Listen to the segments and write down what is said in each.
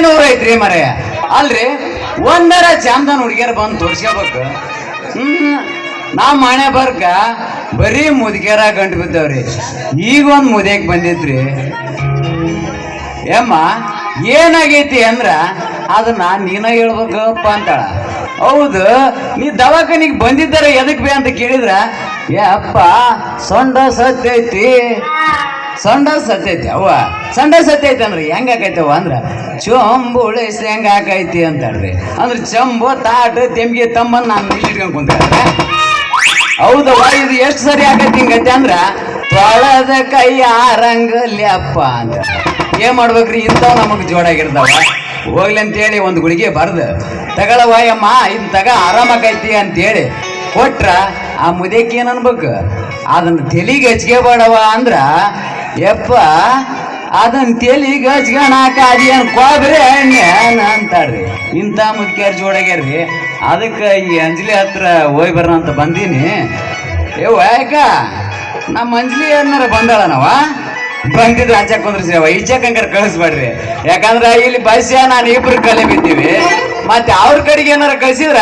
ಏನೇನೂರು ಐತ್ರಿ ಮರೆಯ ಅಲ್ರಿ ಒಂದರ ಚಂದನ್ ಹುಡುಗಿಯರ್ ಬಂದು ತೋರ್ಸ್ಕೋಬೇಕು. ನಮ್ಮ ಮನೆ ಬರ್ಕ ಬರೀ ಮುದುಕ್ಯಾರ ಗಂಟು ಬಿದ್ದವ್ರಿ. ಈಗ ಒಂದ್ ಮುದಿಯಕ್ ಬಂದಿತ್ರಿ. ಏಮ್ಮ ಏನಾಗೈತಿ ಅಂದ್ರ ಅದನ್ನ ನೀನ ಹೇಳ್ಬೇಕಪ್ಪ ಅಂತಾಳ. ಹೌದು, ನೀ ದವಾಖಾನಿಗೆ ಬಂದಿದ್ದಾರೆ ಎದಕ್ ಬೇ ಅಂತ ಕೇಳಿದ್ರ, ಏ ಅಪ್ಪ ಸೊಂಡ ಸತ್ತೈತಿ ಅವ್ವ. ಸಂಡ ಸತ್ತೈತಿ ಅಂದ್ರೆ ಹೆಂಗ ಆಕೈತವ ಅಂದ್ರ ಚಂಬು ಉಳಿಸಿ ಹೆಂಗ ಆಕೈತಿ ಅಂತಾಳ್ರಿ. ಅಂದ್ರೆ ಚಂಬು ತಾಟ ತೆಮ್ಗೆ ತಮ್ಮನ್ ನಾನು ಇಟ್ಕೊಂಡ್ ಕುಂತ. ಹೌದವ್ವ, ಇದು ಎಷ್ಟು ಸರಿ ಆಕೈತಿ ಹಿಂಗೈತಿ ಅಂದ್ರ ತೊಳದ ಕೈ ಆರಂಗಲ್ಲಿ ಅಪ್ಪ ಅಂತ. ಏನ್ ಮಾಡ್ಬೇಕ್ರಿ, ಇಂಥವ್ ನಮಗ್ ಜೋಡಾಗಿರ್ತಾವ. ಹೋಗ್ಲಿ ಅಂತೇಳಿ ಒಂದು ಗುಳಿಗೆ ಬರ್ದು ತಗೊಳವ ಅಮ್ಮ ಇದ್ ತಗ ಆರಾಮಾಗೈತಿ ಅಂತೇಳಿ ಕೊಟ್ರ ಆ ಮುದೇಕಿ ಏನ್ ಅನ್ಬೇಕು, ಅದನ್ನ ತೆಲಿಗೆ ಹಚ್ಕೋಬೇಡವ ಅಂದ್ರ ಯಪ್ಪ ಅದನ್ನ ತೆಲಿಗೆ ಹಚ್ಕೊಳಕ ಅದೇನ್ ಕೊಬ್ರಿ ಎಣ್ಣೆ ಅಂತಾರ್ರಿ. ಇಂಥ ಮುದ್ಕ್ಯಾರ ಜೋಡಾಗ್ಯಾರ್ರಿ. ಅದಕ್ಕೆ ಈ ಅಂಜಲಿ ಹತ್ರ ಹೋಗಿ ಬರೋಣ ಅಂತ ಬಂದೀನಿ. ಯಾಕ ನಮ್ಮ ಅಂಜಲಿ ಏನಾರ ಬಂದಾಳ ನಾವ ಬಂದಿದ್ರೆ ಆಚೆ ಕುಂದ್ರಸಿವ ಈಚೆಕಂಕರ್ ಕಳಿಸ್ಬೇಡ್ರಿ. ಯಾಕಂದ್ರ ಇಲ್ಲಿ ಬಸ್ಯ ನಾನು ಇಬ್ರು ಕಲೆ ಬಿದ್ದೀವಿ. ಮತ್ತೆ ಅವ್ರ ಕಡೆಗೆ ಏನಾರ ಕಳ್ಸಿದ್ರ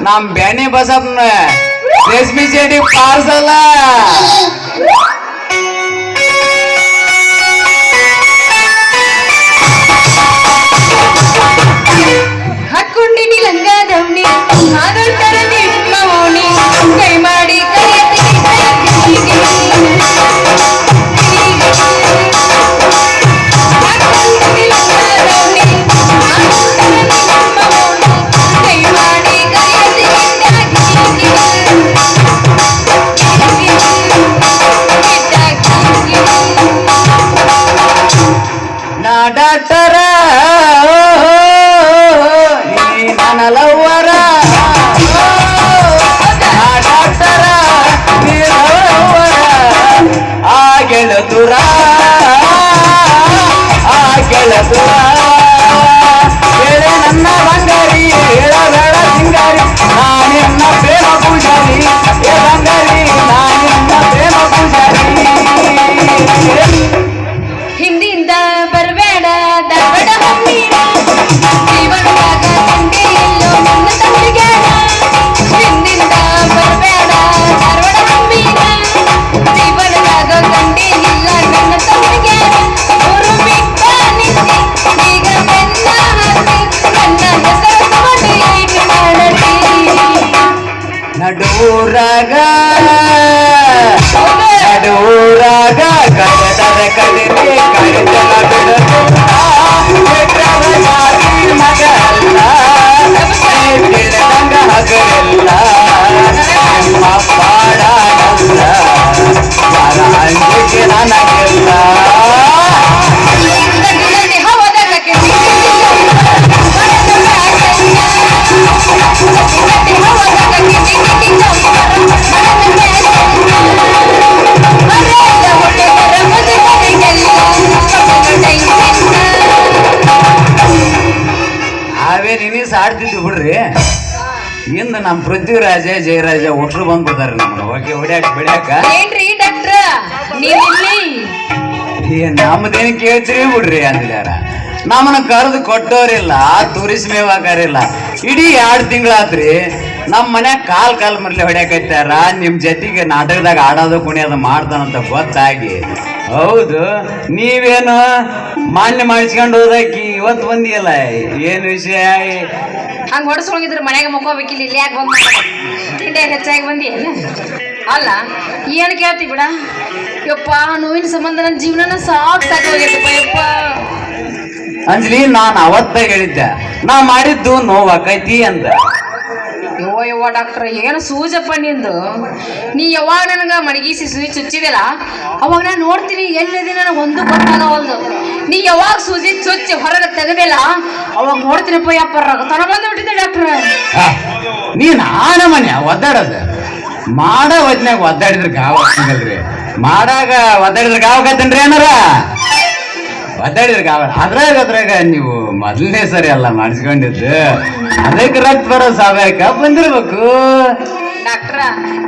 ನಮ್ ಬ್ಯಾಣಿ ಬಸಪ್ಪನ ರೇಷ್ಮಿ ಚೇಡಿ ಪಾರ್ಸಲ್ಲ. ಹಾಕೊಂಡಿನಿ ಲಂಗಾದವ್ನಿ ಮಾತಾಡ್ತಾರ ನಿಮ್ಮ ಮೌನಿ ಕೈ ಮಾಡಿ ಡಾಕ್ಟರ ನನ್ನ ಲವ್ವರ ಡಾಕ್ಟರ ಆ ಗೆಳತುರ ಹೇಳೆ ನನ್ನ ಬಂಗಾರಿ ಹೇಳಬೇಡ ಸಿಂಗಾರಿ ನಾನೆನ್ನ ಪ್ರೇಮ ಪೂಜಾರಿ ಬಂಗಾರಿ ನಾನೆನ್ನ ಪ್ರೇಮ ಪೂಜಾರಿ. ಹಿಂದಿಂದ ಬರಬೇಡ ಧಾರವಾಡ ಹಮ್ಮೀರ ಜೀವನದಾಗ ತಂದೆ ಎಲ್ಲೋ ನನ್ನ ತಂದೆಗ್ಯಾರ. ಹಿಂದಿಂದ ಬರಬೇಡ ಧಾರವಾಡ ಹಮ್ಮೀರ ಜೀವನದಾಗ ತಂದೆ ಇಲ್ಲ ನನ್ನ ತಂದೆಗ್ಯಾರ. ಊರು ಬಿಟ್ಟ ನಿಂತಿ ಈಗ ಬೆನ್ನ ಹಾಕಿ ನನ್ನ ಹೆಸರು ತಗೊಂಡು ಏನ್ ಮಾಡಲಿ. ನಡೂರಾಗ ಕಳೆದರ ಕಲಿಲಿ ಕಳೆದರ ಬಿಡಲು ಮಗಲ್ಲ ಬಿಡದಂಗ ಹಗಲಿಲ್ಲ ನಿಮ್ಮ ಪಾಡಲ್ಲ ಯಾರ ಅಂಜಿಕೆ ನನಗಿಲ್ಲ. ಆಡ್ತಿದ್ವಿ ಬಿಡ್ರಿ. ಇಂದ ನಮ್ಮ ಪೃಥ್ವಿರಾಜ ಜಯರಾಜ ಒಟ್ರು ಬಂದ್ಬಿಡ್ತಾರೆ ನಮ್ಮನ್ನ ಹೋಗಿ ಹೊಡ್ಯಾಕ ಬಿಡ್ಯಾಕ. ಏನ್ರಿ ಡಾಕ್ಟ್ರ ನೀವಿಲ್ಲಿ ನಮ್ದೇನ್ ಕೇಳ್ತೀರಿ ಬಿಡ್ರಿ ಅಂದ್ಯಾರ. ನಮ್ಮನ್ನ ಕರೆದು ಕೊಟ್ಟೋರಿಲ್ಲ, ತುರಿಸ್ ಮೇವಾಕರಿಲ್ಲ. ಇಡೀ 2 ತಿಂಗಳಾತ್ರಿ ನಮ್ಮ ಮನ್ಯಾಗ ಕಾಲ್ ಮರ್ಲಿ ಹೊಡ್ಯಾಕೈತಾರ. ನಿಮ್ ಜೊತೆಗೆ ನಾಟಕದಾಗ ಆಡೋದು ಕುಣಿಯೋದು ಮಾಡ್ತಾನಂತ ಗೊತ್ತಾಗಿ. ಹೌದು, ನೀವೇನು ಮಾನ್ಯ ಮಾಡಿಸ್ಕೊಂಡು ಹೋದಾಕಿ ಇವತ್ತು ಬಂದಿಯಲ್ಲ, ಏನು ವಿಷಯ? ಹಂಗ ಹೊಡ್ಸ್ಕೊಂಡಿದ್ರೆ ಮನ್ಯಾಗ ಮುಕ್ಕೋಬೇಕಿಲ್ಲ, ಇಲ್ಲಿ ಯಾಕೆ ಬಂದ ತಿಂಡಿ ಹೆಚ್ಚಾಗಿ ಬಂದಿ ಅಲ್ಲ. ಏನು ಕೇಳ್ತಿ ಬಿಡ ಯಪ್ಪ, ನೋವಿನ ಸಂಬಂಧ ನನ್ನ ಜೀವನ ಸಾಕಾಗೋಗೈತಪ್ಪ ಯಪ್ಪ. ಅಂಜಲಿ, ನಾನು ಅವತ್ತ ಹೇಳಿದ್ದೆ ನಾ ಮಾಡಿದ್ದು ನೋವಾಕೈತಿ ಅಂತ. ಯವ್ವ ಡಾಕ್ಟ್ರ, ಏನು ಸೂಜಪ್ಪ ನಿಂದು. ನೀ ಯಾವಾಗ ನನಗೆ ಮಡಗಿಸಿ ಸೂಜಿ ಚುಚ್ಚಿದೆಲ್ಲ ಅವಾಗ ನಾನು ನೋಡ್ತೀನಿ ಎಲ್ಲಿದೆ ನನಗೆ ಒಂದು ಗೊತ್ತಾಗವಲ್ದು. ನೀ ಯಾವಾಗ ಸೂಜಿ ಚುಚ್ಚಿ ಹೊರಗೆ ತೆಗೆದಿಲ್ಲ ಅವಾಗ ನೋಡ್ತೀನಪ್ಪ ಯಪ್ಪ ರಕ್ತನ ಬಂದು ಬಿಟ್ಟಿದ್ದೆ ಡಾಕ್ಟ್ರ. ನೀನ್ ಆನ ಮನೆ ಒದ್ದಾಡೋದು ಮಾಡೋ ಹೊತ್ನಾಗ ಒದ್ದಾಡಿದ್ರ ಗಾವ ಆಗಲ್ರಿ. ಮಾಡಾಗ ಒದ್ದಾಡಿದ್ರ ಗಾವಕತ್ತೇನ್ರಿ ಏನಾರ ಒದ್ದಾಡಿದ್ರ ಗಾವ. ಅದ್ರಾಗ ನೀವು ಮೊದಲನೇ ಸರಿ ಅಲ್ಲ ಮಾಡಿಸ್ಕೊಂಡಿದ್ದು, ಅದಕ್ಕೆ ರಕ್ತ ಬರೋ ಸಾವಯಕ ಬಂದಿರ್ಬೇಕು. ಡಾಕ್ಟ್ರ,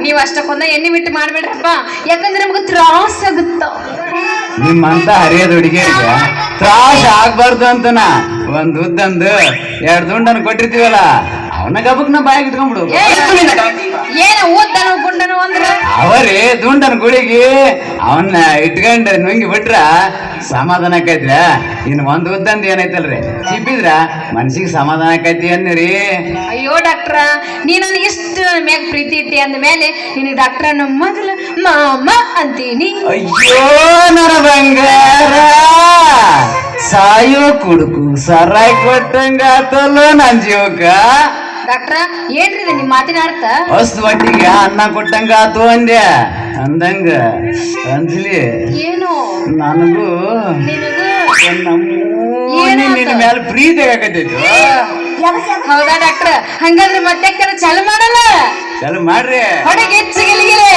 ನೀವು ಅಷ್ಟಕ್ಕೊಂದ ಎಣ್ಣೆ ಬಿಟ್ಟು ಮಾಡ್ಬೇಡ್ರಪ್ಪ, ಯಾಕಂದ್ರೆ ನಮ್ಗೆ ತ್ರಾಸ ಆಗುತ್ತ. ನಿಮ್ಮಂತ ಹರಿಯದ ಹುಡುಗಿಯರಿಗೆ ತ್ರಾಸ ಆಗ್ಬಾರ್ದು ಅಂತನ ಒಂದ್ ಉದ್ದಂದು 2 ದುಂಡನ್ನು ಕೊಟ್ಟಿರ್ತೀವಲ್ಲ ಅವನ ಗಬಕ್ನ ಬಾಯಿಗೆ ಇಟ್ಕೊಂಡ್ಬಿಡು. ಏನ ಓದ್ದನು ಗುಂಡನು ಅಂದ್ರ ಅವರೇ ದುಂಡನ ಗುಳಿಗಿ ಅವನ್ನ ಇಟ್ಕೊಂಡ್ ನುಂಗಿ ಬಿಟ್ರ ಸಮಾಧಾನ ಆಕೈತ್ರ. ಇನ್ ಒಂದ್ ಉದ್ದಂದ ಏನೈತಲ್ರಿ ಚಿಪ್ಪಿದ್ರ ಮನ್ಸಿಗೆ ಸಮಾಧಾನ ಆಕೈತಿ ಅನ್ನರಿ. ಅಯ್ಯೋ ಡಾಕ್ಟ್ರ ನೀ ನನ್ ಇಷ್ಟ ಮ್ಯಾಗ ಪ್ರೀತಿ ಇಟ್ಟಿ ಅಂದ ಮೇಲೆ ನಿನಗೆ ಡಾಕ್ಟ್ರ ನಮ್ಮ ಮೊದಲ ಮಾಮ ಅಂತೀನಿ. ಅಯ್ಯೋ ನರ ಬಂಗಾರ ಸಾಯೋ ಕುಡುಕು ಸರಾಯ್ ಕೊಟ್ಟಂಗಾತಲ್ಲ ನನ್ ಜೀವಕ್ಕ. ಡಾಕ್ಟ್ರ ಏನ್ರಿ ಇದು ನಿಮ್ ಮಾತಿನ ಅರ್ಥ? ಹೊಸ್ತು ಒಟ್ಟಿಗೆ ಅನ್ನ ಕೊಟ್ಟಂಗಾತು ಅಂದೆ ಅಂದಂಗ ಅಂಜಲಿ ಏನು ನನಗೂ ನಿನಗೂ ನಿನ್ನ ಮೇಲೆ ಪ್ರೀತಿ ಆಗತೈತು. ಹೌದಾ ಡಾಕ್ಟ್ರ? ಹಂಗಾದ್ರೆ ಮತ್ತೆ ಚಾಲು ಮಾಡಲ್ಲ? ಚಲೋ ಮಾಡ್ರಿ. ಹೊಡೆಗೆ ಹೆಚ್ಚಿಗಿಲಿಗಿಲೆ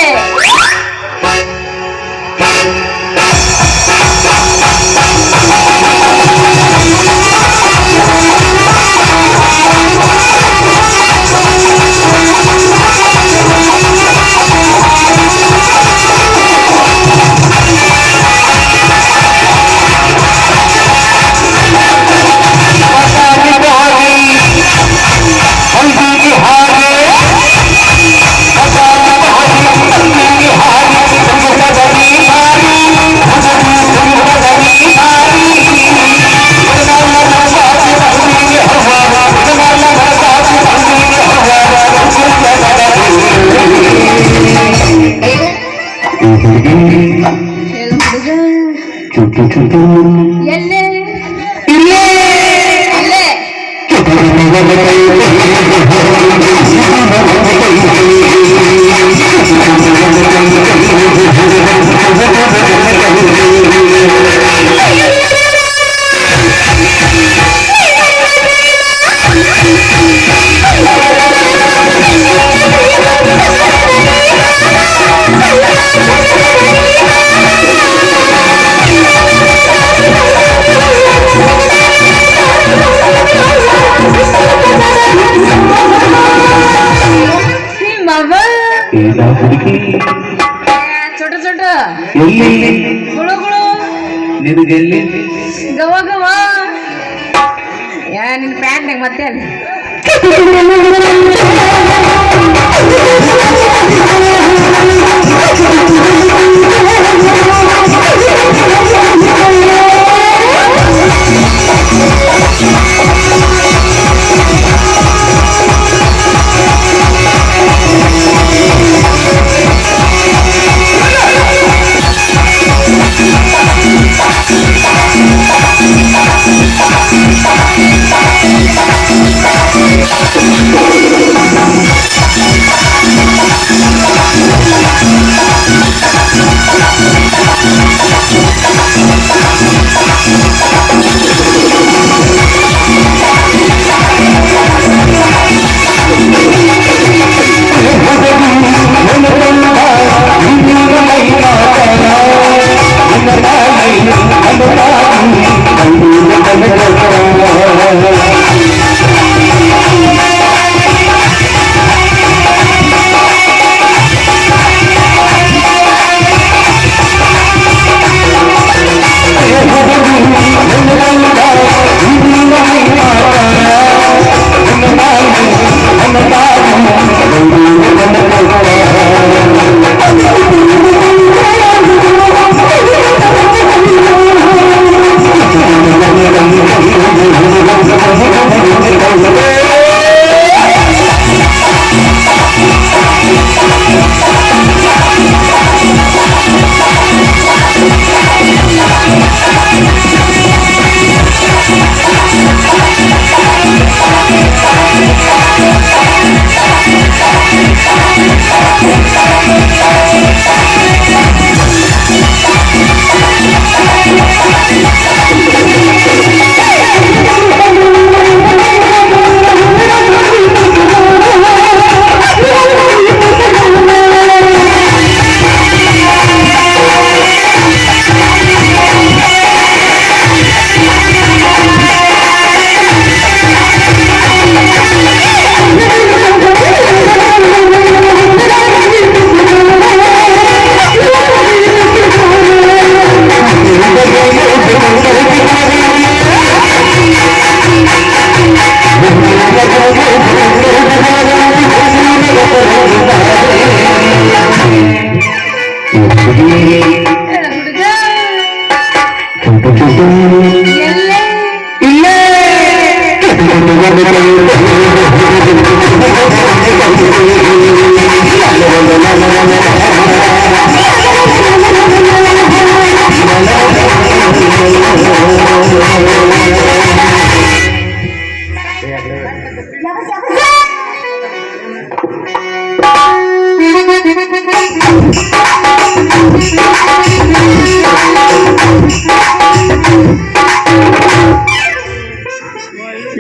ಎಲ್ಲೇ ಇಲ್ಲೇ ಚೋಟ ಚೋಟ ಗುಳು ಗುಳು ನಿನಗೆಲ್ಲಿ ಗವ ಗವ ನಿನ್ ಪ್ಯಾಂಟ್ನಾಗ ಮತ್ತೆ ಅಲ್ಲಿ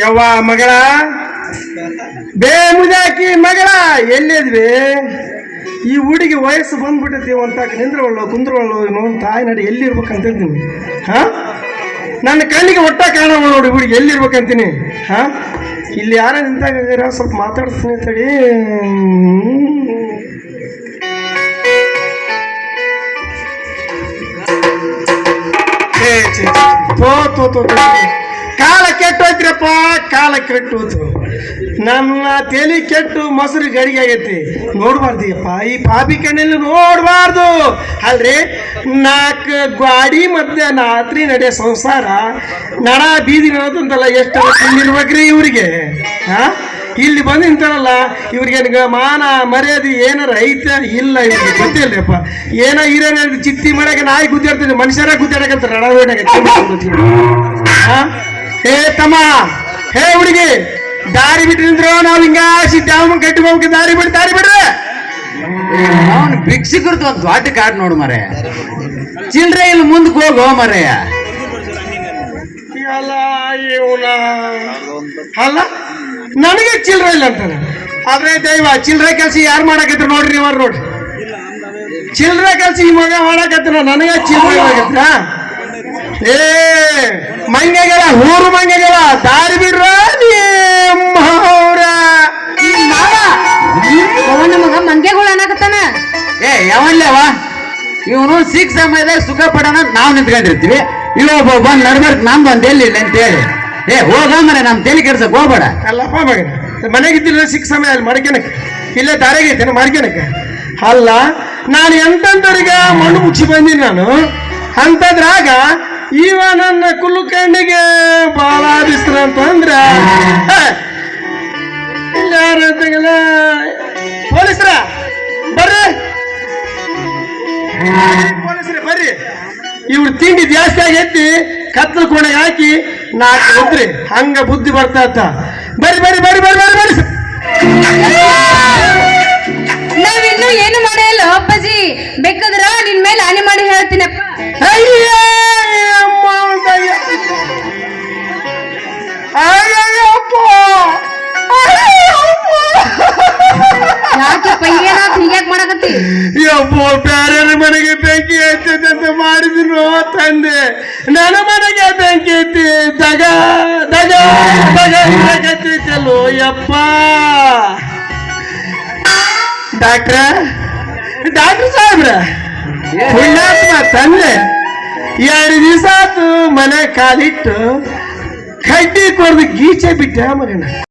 ಯವ್ವ ಮಗಳ ಬೇ ಮುಜಾಕಿ ಮಗಳ ಎಲ್ಲಿದ್ವಿ? ಈ ಹುಡುಗಿ ವಯಸ್ಸು ಬಂದ್ಬಿಟ್ಟೈತಿ ಒಂತಾಕ ನಿಂದ್ರವಳ್ಳು ಕುಂದ್ರವಳ್ಳು ಇವನು ತಾಯಿ ನಡಿ ಎಲ್ಲಿರ್ಬೇಕಂತಿದ್ದೀನಿ. ಹಾ, ನನ್ನ ಕಣ್ಣಿಗೆ ಒಟ್ಟ ಕಾಣವಳು ನೋಡಿ ಹುಡುಗಿ ಎಲ್ಲಿರ್ಬೇಕಂತೀನಿ. ಹಾ, ಇಲ್ಲಿ ಯಾರ ನಿಂತಾಗ ಸ್ವಲ್ಪ ಮಾತಾಡ್ತೀನಿ ತಡಿ. ಕಾಲ ಕೆಟ್ಟೋಯ್ತ್ರಪ್ಪ, ಕಾಲ ಕೆಟ್ಟೋಯ್ತು. ನನ್ನ ತಲೆ ಕೆಟ್ಟು ಮೊಸರು ಗಡಿಗೆ ಆಗೈತಿ. ನೋಡ್ಬಾರ್ದಿಯಪ್ಪ, ಈ ಪಾಪಿ ಕಣ್ಣಲ್ಲಿ ನೋಡ್ಬಾರ್ದು ಅಲ್ರಿ. 4 ಗಾಡಿ ಮಧ್ಯೆ ರಾತ್ರಿ ನಡೆಯೋ ಸಂಸಾರ ನಡ ಬೀದಿ ನೋಡೋದಂತಲ್ಲ, ಎಷ್ಟು ತಿಂದಿರ್ಬೇಕ್ರಿ ಇವ್ರಿಗೆ. ಹಾ, ಇಲ್ಲಿ ಬಂದು ನಿಂತಾರಲ್ಲ ಇವ್ರಿಗೆ ಮಾನ ಮರ್ಯಾದೆ ಏನಾರ ಐತೆ ಇಲ್ಲ ಇವ್ರಿಗೆ ಗೊತ್ತಿಲ್ಲಪ್ಪ. ಏನೋ ಹಿರಿಯ ಚಿತ್ತಿ ಮಾಡಕ್ಕೆ ನಾಯಿ ಗುದ್ದಾಡ್ತಿದ್ದೆ, ಮನುಷ್ಯರ ಗುದ್ದಾಡಕಂತ ನಡವೇನಾಗ. ಹಾ, ಹೇ ತಮ್ಮ, ಹೇ ಹುಡುಗಿ, ದಾರಿ ಬಿಟ್ಟು ನಿಂದ್ರು ನಾವು ಹಿಂಗಾಸಿ ಡ್ಯಾಮ್ ಕಟ್ಟಿ ಹೋಗಿ ದಾರಿ ಬಿಡ್ರಿ. ಅವನು ಭಿಕ್ಷಿಕರ್ದು ಒಂದು ದೊಡ್ಡ ಕಾಡ್ ನೋಡು ಮರೆ, ಚಿಲ್ರೆ ಇಲ್ಲಿ ಮುಂದಕ್ಕೆ ಹೋಗೋ ಮರೆಯ. ಅಲ್ಲ ಇವನ ಅಲ್ಲ ನನಗೆ ಚಿಲ್ರೆ ಇಲ್ಲ ಅಂತಾನೆ. ಆದ್ರೆ ದೈವ ಚಿಲ್ರೆ ಕೆಲಸ ಯಾರು ಮಾಡಕತ್ರ ನೋಡ್ರಿ ನೀವು ನೋಡ್ರಿ. ಚಿಲ್ರೆ ಕೆಲಸ ಈ ಮಗ ಮಾಡಕತ್ರ, ನನಗೆ ಚಿಲ್ರೆ ಆಗತ್ರ. ಏ ಮಂಗೆಗಳ ಊರು ಮಂಗೆಗಳ ದಾರಿ ಬಿಡ್ರ ನಮಗ ಮಂಗೆಗಳು ಅನ್ನಕತ್ತಾನ. ಏ ಯಾವನ್ಲೇವ ಇವನು ಸಿಕ್ ಸಮಯದಾಗ ಸುಖ ಪಡೋಣ ನಾವು ನಿಂತ್ಕೊಂಡಿರ್ತೀವಿ. ಇಲ್ಲೊಬ್ಬ ಬಂದ್ ನಡ್ಬಾರ್ದು ನಮ್ದು ಒಂದು ಎಲ್ಲಿ ಇಲ್ಲ ಅಂತೇಳಿ. ಏ ಹೋಗ ಮನೆ ನಮ್ ತಲೆ ಕೆಡ್ಸಕ್ ಹೋಗ್ಬೇಡ. ಅಲ್ಲಪ್ಪ ಮಗನ ಮನೆಗಿದ್ದಿಲ್ಲ ಸಿಕ್ ಸಮಯ ಅಲ್ಲಿ ಮಡ್ಕೆನಕ್ಕೆ ಇಲ್ಲೇ ದಾರಿಗೈತೇನೆ ಮಡ್ಕೆನಕ್ಕೆ. ಅಲ್ಲ ನಾನು ಎಂತಂತವ್ರಿಗೆ ಮಣ್ಣು ಮುಚ್ಚಿ ಬಂದೀನಿ ನಾನು. ಅಂತದ್ರಾಗ ಇವ ನನ್ನ ಕುಲ್ಲು ಕಣ್ಣಿಗೆ ಬಾಳ ಬಿಸ್ರ ಅಂತಂದ್ರ ಯಾರಂತಲ್ಲ ಪೊಲೀಸ್ರ ಬರ್ರಿ, ಪೊಲೀಸ್ರೆ ಬರ್ರಿ. ಇವ್ರು ತಿಂಡಿ ಜಾಸ್ತಿ ಆಗೈತಿ, ಕತ್ಲ ಕೋಣೆಗೆ ಹಾಕಿ 4 ಹೊತ್ರಿ ಹಂಗ ಬುದ್ಧಿ ಬರ್ತಾ ಇತ್ತ. ಬರ್ರಿ ಬರ್ರಿ ಬರ್ರಿ ಬರ್ರಿ ಬರ್ರಿ ಬರ್ರಿ. ನಾವಿನ್ನೂ ಏನು ಮಾಡಿಲ್ಲ ಅಪ್ಪಾಜಿ, ಬೇಕಾದ್ರ ನಿನ್ ಮೇಲೆ ಆನೆ ಮಾಡಿ ಹೇಳ್ತೀನಪ್ಪ. ಯಾಕಪ್ಪ ಏನಾತ್ ಹೀಗ್ಯಾಕ್ ಮಾಡಕತ್ತಿ? ಯಪ್ಪೋ, ಬೇರೆ ಮನೆಗೆ ಬೆಂಕಿ ಹಚ್ಚದಂತ ಮಾಡಿದ್ರು ತಂದೆ, ನನ್ನ ಮನೆಗೆ ಬೆಂಕಿ ಐತಿ. ದಗ ದಗ ದಗ ಇರಕತ್ತೈತಲ್ಲೋ ಯಪ್ಪ. ಡಾಕ್ಟ್ರ ಸಾಹೇಬ್ರ, ಪುಣ್ಯಾತ್ಮ ತಂದೆ 2 ದಿವಸ ಆತು ಮನೆ ಕಾಲಿಟ್ಟು ಕಡ್ಡಿ ಕೊಡ್ದು ಗೀಚೆ ಬಿಟ್ಟ ಮಗನ.